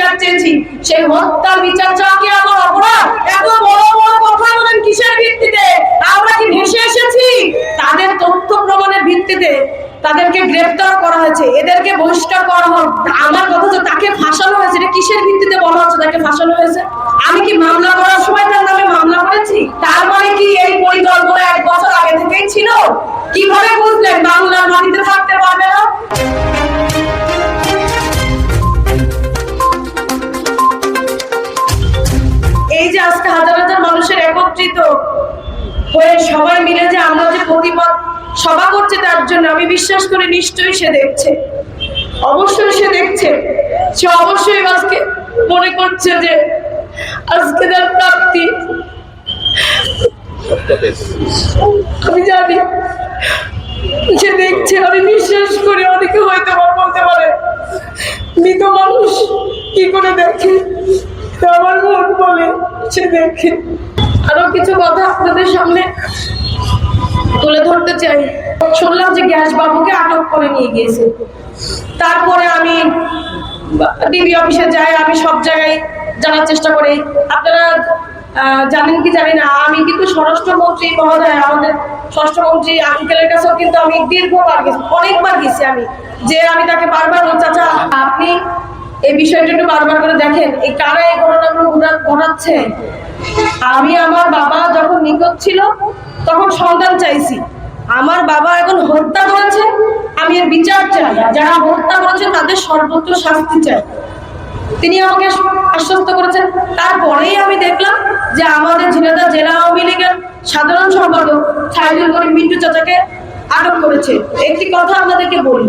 বিচার চেয়েছি, সেই হত্যার বিচার চাওয়া কি আমার অপরাধ? এত বড় বড় কথা বলেন কিসের ভিত্তিতে? আমরা কি ভেসে এসেছি? তাদের তথ্য প্রমাণের ভিত্তিতে তাদেরকে গ্রেফতার করা হয়েছে, এদেরকে বহিষ্কার করা হোক। আমার কথা যে তাকে ফাঁসানো হয়েছে, এটা কিসের ভিত্তিতে বলা হচ্ছে তাকে ফাঁসানো হয়েছে? আমি কি মামলা করার সময় তার নামে মামলা করেছি? তার মানে কি এই পরিকল্পনা 1 বছর আগে থেকেই ছিল? কিভাবে বুঝলেন বাংলার মাটিতে থাকতে পারবে না? এই যে আজকে হাজার হাজার মানুষের একত্রিত হয়ে সবাই মিলে যে আমরা যে প্রতিবাদ সভা করছে, তার জন্য আমি বিশ্বাস করি নিশ্চয়ই সে দেখছে, অবশ্যই সে দেখছে। সে অবশ্যই আজকে মনে করছে যে আজকে তার প্রাপ্তি। আমি জানি সে দেখছে, আমি বিশ্বাস করি। অনেকে হয়তো বলতে পারে মৃত মানুষ কি করে দেখে, আমার মন বলে সে দেখে। আরো কিছু কথা আপনাদের সামনে তুলে ধরতে চাই। শুনলাম যে গ্যাস বাবুকে আটক করে নিয়ে গিয়েছে। তারপরে আমি ডিবি অফিসে যাই, আমি সব জায়গায় জানার চেষ্টা করি। আপনারা জানেন কি জানি না, আমি কিন্তু স্বরাষ্ট্রমন্ত্রী মহোদয়, আমাদের স্বরাষ্ট্রমন্ত্রী আঙ্কেলের কাছেও কিন্তু আমি দীর্ঘবার গেছি, অনেকবার গেছি। আমি তাকে বারবার বলছি, চাচা আপনি এই বিষয়টা একটু বারবার করে দেখেন, এই কারা এই ঘটনাগুলো ঘটাচ্ছে। আমি আমার বাবা যখন নিখোঁজ ছিল তখন সন্তান চাইছি, আমার বাবা এখন হত্যা করেছে, আমি এর বিচার চাই। যারা হত্যা করেছে তাদের সর্বোচ্চ শাস্তি চাই। তিনি আমাকে আশ্বস্ত করেছেন। তারপরেই আমি দেখলাম যে আমাদের ঝিনাইদহ জেলা আওয়ামী লীগের সাধারণ সম্পাদক সাইদুল করিম মিন্টু চাচাকে আটক করেছে। একটি কথা আপনাদেরকে বলি,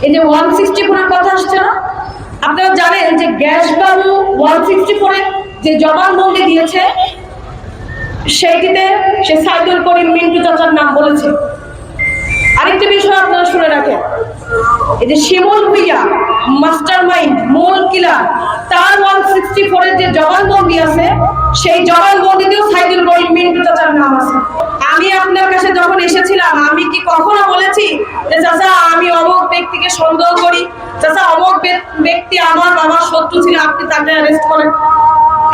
এই যে 164 এর কথা আসছে না, আপনারা জানেন যে গ্যাস বাবু 164 এর যে জবানবন্দি দিয়েছে সেইটিতে সে সাইদুল করিম মিন্টু চাচার নাম বলেছে। আরেকটি বিষয় আপনারা শুনে রাখেন, এই যে শিমুল ভুইয়া মাস্টার মাইন্ড মূল কিলার, তার 164 এর যে জবানবন্দি আছে সেই জবানবন্দিতেও সাইদুল করিম মিন্টু চাচার নাম আছে। আমি আপনার কাছে যখন এসেছিলাম, আমি কি কখনো বলেছি যে চাচা আমি অমুক ব্যক্তিকে সন্দেহ করি, চাচা অমুক ব্যক্তি আমার বাবার শত্রু ছিল, আপনি তাকে অ্যারেস্ট করেন?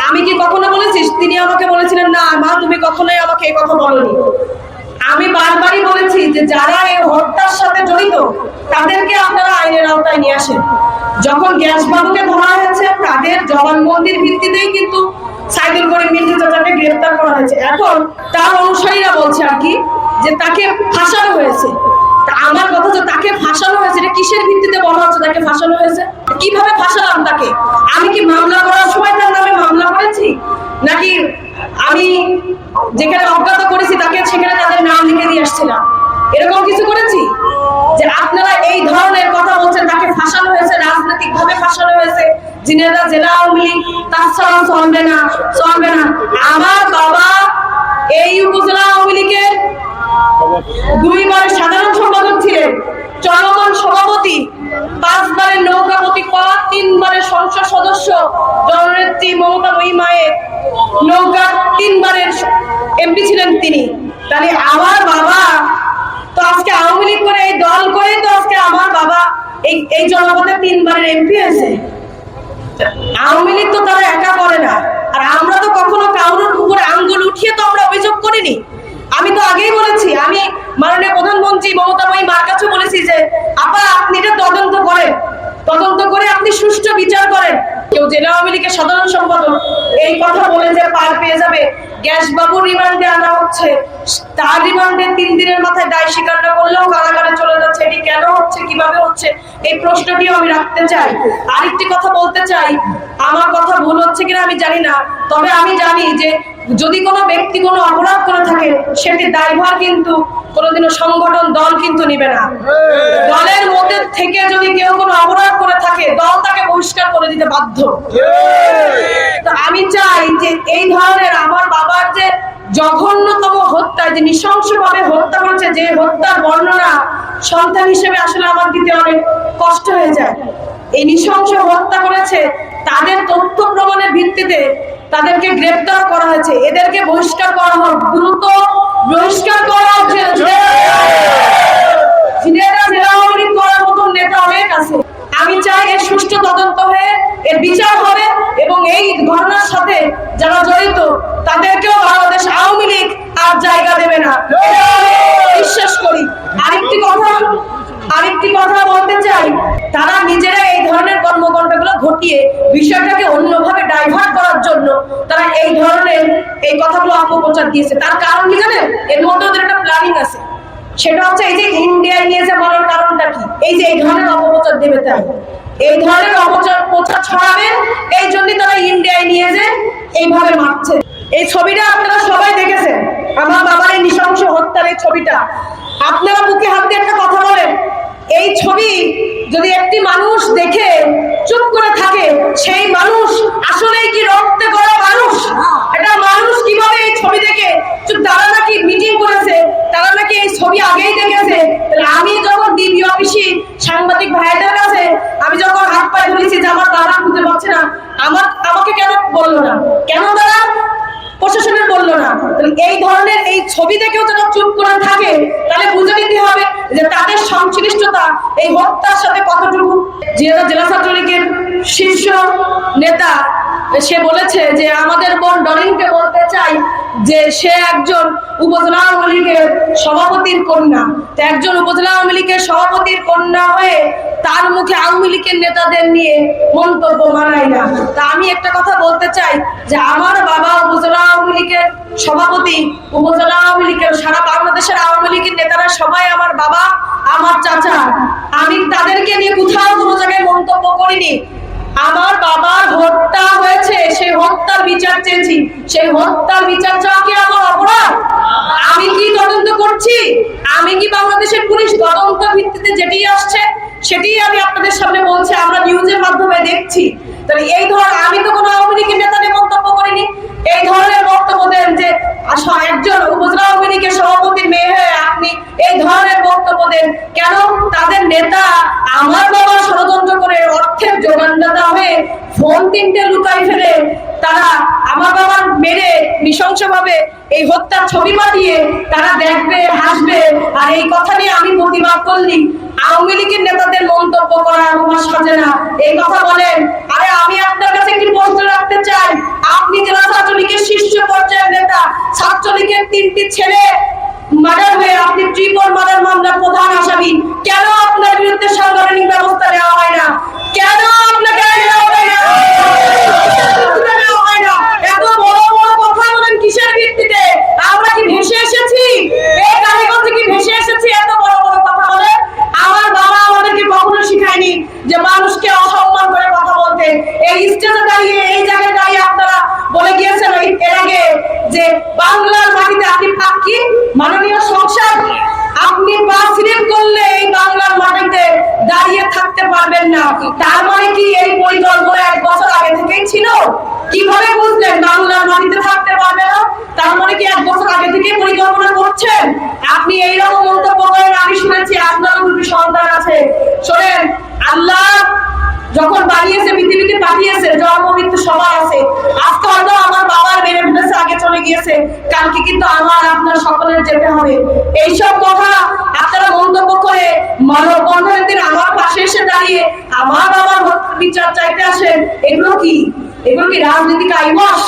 আমি কি কখনো বলেছি? তিনি আমাকে বলেছিলেন, না মা তুমি কখনোই আমাকে এই কথা বলোনি। আমি বারবারই বলেছি যে যারা এই হত্যার সাথে জড়িত তাদেরকে আপনারা আইনের আওতায় নিয়ে আসেন। যখন গ্যাস বাবুকে ধরা হয়েছে তাদের জবানবন্দির ভিত্তিতেই কিন্তু সাইদুল করিম মিন্টু চাচাকে গ্রেফতার করা হয়েছে। এখন তার অনুসারীরা বলছে আর কি যে তাকে ফাঁসানো হয়েছে। আমার কথা যে তাকে ফাঁসানো হয়েছে, এটা কিসের ভিত্তিতে বলা হচ্ছে তাকে ফাঁসানো হয়েছে? কিভাবে ফাঁসালাম তাকে? আমি কি মামলা করার সময় তার নামে মামলা করেছি, নাকি আমি যেখানে অজ্ঞাত করেছি তাকে সেখানে তাদের নাম লিখে দিয়ে আসছিলাম? এরকম কিছু করেছি? যে আপনারা এই ধরনের কথা বলছেন তাকে ফাঁসানো হয়েছে, রাজনৈতিক ভাবে ফাঁসানো হয়েছে, ঝিনাইদহ জেলা আওয়ামী লীগ তাছাড়া চলবে না, চলবে না। আমার বাবা এই উপজেলা আওয়ামী লীগের 2 বারের সাধারণ সম্পাদক ছিলেন, চলমান সভাপতি, 5 বারের নৌকাপতি পদ, 3 বারের সংসদ সদস্য, জননেত্রী মমতা মায়ের নৌকা 3 বারের এমপি ছিলেন তিনি। তাহলে আমার বাবা তো আজকে আওয়ামী লীগ করে এই দল করে তো আজকে আমার বাবা এই জনপদে 3 বারের এমপি হয়েছে। আওয়ামী লীগ তো তারা একা করে না, আর আমরা তো কখনো কারোর উপরে আঙ্গুল উঠিয়ে তো আমরা অভিযোগ করিনি। আমি তো আগেই বলেছি, আমি মাননীয় প্রধানমন্ত্রী মমতা মার কাছে বলেছি যে আপা আপনি এটা তদন্ত করেন, তদন্ত করে আপনি সুষ্ঠু বিচার করেন। কেউ জেলা আওয়ামী লীগের সাধারণ সম্পাদক এই কথা বলে যে পার পেয়ে যাবে, গ্যাস বাবুর রিমান্ডে আনা হচ্ছে, তার রিমান্ডে 3 দিনের মাথায় দায় স্বীকার না করলেও কারাগারে চলে যাচ্ছে। এটি কেন হচ্ছে, কিভাবে হচ্ছে, এই প্রশ্নটিও আমি রাখতে চাই। আরেকটি কথা বলতে চাই, আমার কথা ভুল হচ্ছে কিনা আমি জানি না, তবে আমি জানি যে যদি কোনো ব্যক্তি কোনো অপরাধ করে থাকে সেটি দায়ভার কিন্তু কোনোদিনও সংগঠন দল কিন্তু নিবে না। দলের মধ্যে থেকে যদি কেউ কোনো অপরাধ করে থাকে দল তাকে বহিষ্কার করে দিতে বাধ্য। তো আমি চাই যে এই ধরনের আমার বাবার যে জঘন্যতম হত্যা, যে নৃশংসভাবে হত্যা করেছে, যে হত্যার বর্ণনা সন্তান হিসেবে আসলে আমার দিতে অনেক কষ্ট হয়ে যায়। এই নৃশংস হত্যা করেছে, তাদের তথ্য প্রমাণের ভিত্তিতে তাদেরকে গ্রেফতার করা হয়েছে, এদেরকে বহিষ্কার করা হোক, দ্রুত বহিষ্কার করা হচ্ছে। ঝিনাইদহ জেলা আওয়ামী লীগ করার মতন নেতা অনেক আছে। আমি চাই এর সুষ্ঠু তদন্ত হয়ে এর বিচার হবে এবং এই ঘটনার সাথে যারা জড়িত তাদেরকেও বাংলাদেশ আওয়ামী লীগ আর জায়গা দেবে না, বিশ্বাস করি। আরেকটি কথা বলতে চাই, তারা নিজেরা এই ধরনের কর্মকাণ্ডগুলো ঘটিয়ে বিষয়টাকে অন্যভাবে ডাইভার্ট করার জন্য তারা এই ধরনের এই কথাগুলো অপপ্রচার দিয়েছে। তার কারণ কি জানেন? এর মধ্যে ওদের একটা প্ল্যানিং আছে, সেটা হচ্ছে এই যে ইন্ডিয়ায় নিয়ে যে বলার কারণটা কি, এই যে এই ধরনের অপপ্রচার দেবে, তাই এই ধরনের অপপ্রচার ছড়াবেন, এই জন্যই তারা ইন্ডিয়ায় নিয়ে যে এইভাবে মারছে। এই ছবিটা আপনারা সবাই দেখেছেন, আমার বাবার এই নৃশংস হত্যার এই ছবিটা। আপনারা বুকে হাত দিয়ে একটা কথা বলেন, এই ছবি যদি একটি মানুষ দেখে চুপ করে থাকে, সেই মানুষ আসলেই কি রক্তে গড়া মানুষ? এটা মানুষ কিভাবে এই ছবি দেখে চুপ? তারা নাকি মিটিং করেছে, তারা নাকি এই ছবি আগেই দেখেছে। আমি যখন ডিবি অফিসে সাংবাদিক ভাইদের কাছে আমি যখন হাত পায়ে ধরেছি যে আমার তারা খুঁজে পাচ্ছে না, আমাকে কেন বললো না, কেন তারা প্রশাসনের বললো না? এই ধরনের এই ছবি দেখেও যারা চুপ করে থাকে, তাহলে বুঝে নিতে হবে যে তাদের সংশ্লিষ্টতা এই হত্যার সাথে কতটুকু। জিয়াদা জেলা ছাত্রলীগের শীর্ষ নেতা সে বলেছে যে আমাদের বোন ডরিনকে বলতে চাই যে সে একজন উপজেলা আওয়ামী লীগের সভাপতির কন্যা। তো একজন উপজেলা আওয়ামী লীগের সভাপতির কন্যা হয়ে তার মুখে আওয়ামী লীগের নেতাদের নিয়ে মন্তব্য মানায় না। তা আমি একটা কথা বলতে চাই যে আমার বাবা উপজেলা আওয়ামী লীগের সভাপতি, উপজেলা আওয়ামী লীগের সারা বাংলাদেশের আওয়ামী লীগের নেতারা সবাই আমার বাবা, আমার চাচা। আমি তাদেরকে নিয়ে কোথাও কোনো জায়গায় মন্তব্য করিনি। আমার বাবার হত্যা হয়েছে, সেই হত্যার বিচার চেয়েছি, সেই হত্যার বিচার চাওয়া কি আমার অপরাধ? আমি কি তদন্ত করছি? আমি কি বাংলাদেশের পুলিশ তদন্ত ভিত্তিতে যেটি আসছে সেটি আমি আপনাদের সামনে বলছি, আমরা নিউজের মাধ্যমে দেখছি। তাহলে এই আমি তো কোনো আওয়ামী লীগের নেতা নিয়ে মন্তব্য করিনি। এই ধরনের বক্তব্য দেন যে একজন উপজেলা আওয়ামী লীগের সভাপতির মেয়ে হয়ে আপনি এই ধরনের বক্তব্য দেন কেন? তাদের নেতা আমার বাবা ষড়যন্ত্র করে অর্থের যোগানদাতা হয়ে ফোন 3টে লুকাই ফেলে তারা আমার বাবার মেরে নৃশংসভাবে এই হত্যার ছবি পাঠিয়ে তারা দেখবে, হাসবে, আর এই কথা নিয়ে আমি প্রতিবাদ করলি আওয়ামী লীগের নেতাদের মন্তব্য করা আমার সাজে না। এই কথা বলেন। আরে আমি আপনার কাছে একটি প্রশ্ন রাখতে চাই, আপনি জেলা ছাত্রলীগের শীর্ষ পর্যায়ের নেতা, ছাত্রলীগের 3টি ছেলে মার্ডার হয়ে আপনি ট্রিপল মার্ডার মামলার প্রধান আসামি, কেন আপনার বিরুদ্ধে সাংগঠনিক ব্যবস্থা নেওয়া হয় না? কেন আপনাকে নেওয়া হয় না? এত বড় বড় কথা বলেন কিসের ভিত্তিতে? আমরা কি ভেসে এসেছি? এই কালীগঞ্জে কি ভেসে এসেছি এত বড় বড় কথা বলে? আমার বাবা আমাদেরকে কখনো শিখায়নি যে মানুষকে অসম্মান করে কথা বলতে। এই স্টেজে দাঁড়িয়ে, এই জায়গায় দাঁড়িয়ে আপনারা বলে গিয়েছেন এর আগে যে বাংলার মাটিতে আপনি কি মাননীয় সংসদ, আপনি পা স্লিপ করলে এই বাংলার মাটিতে দাঁড়িয়ে থাকতে পারবেন না। তার মানে কি এই পরিকল্পনা 1 বছর আগে থেকেই ছিল? কিভাবে বুঝলেন বাংলার মাটিতে থাকতে পারবে না? তার মানে কি 1 বছর আগে থেকে পরিকল্পনা করছেন? আপনি এইরকম মন্তব্য করেন। আমি শুনেছি আপনারও 2টি সন্তান আছে। শোনেন, আল্লাহ যখন বানিয়েছে, পৃথিবীতে পাঠিয়েছে, জন্ম মৃত্যু সবার আছে। আজকে হয়তো আমার বাবার মেরে ফেলেছে, আগে চলে গিয়েছে, কালকে কিন্তু আমার আপনার সকলের যেতে হবে। এইসব কথা আপনারা মন্তব্য করে মানববন্ধনের দিন আমার পাশে এসে দাঁড়িয়ে আমার বাবার বিচার চাইতে আসেন, এগুলো কি রাজনীতিক আইওয়াস?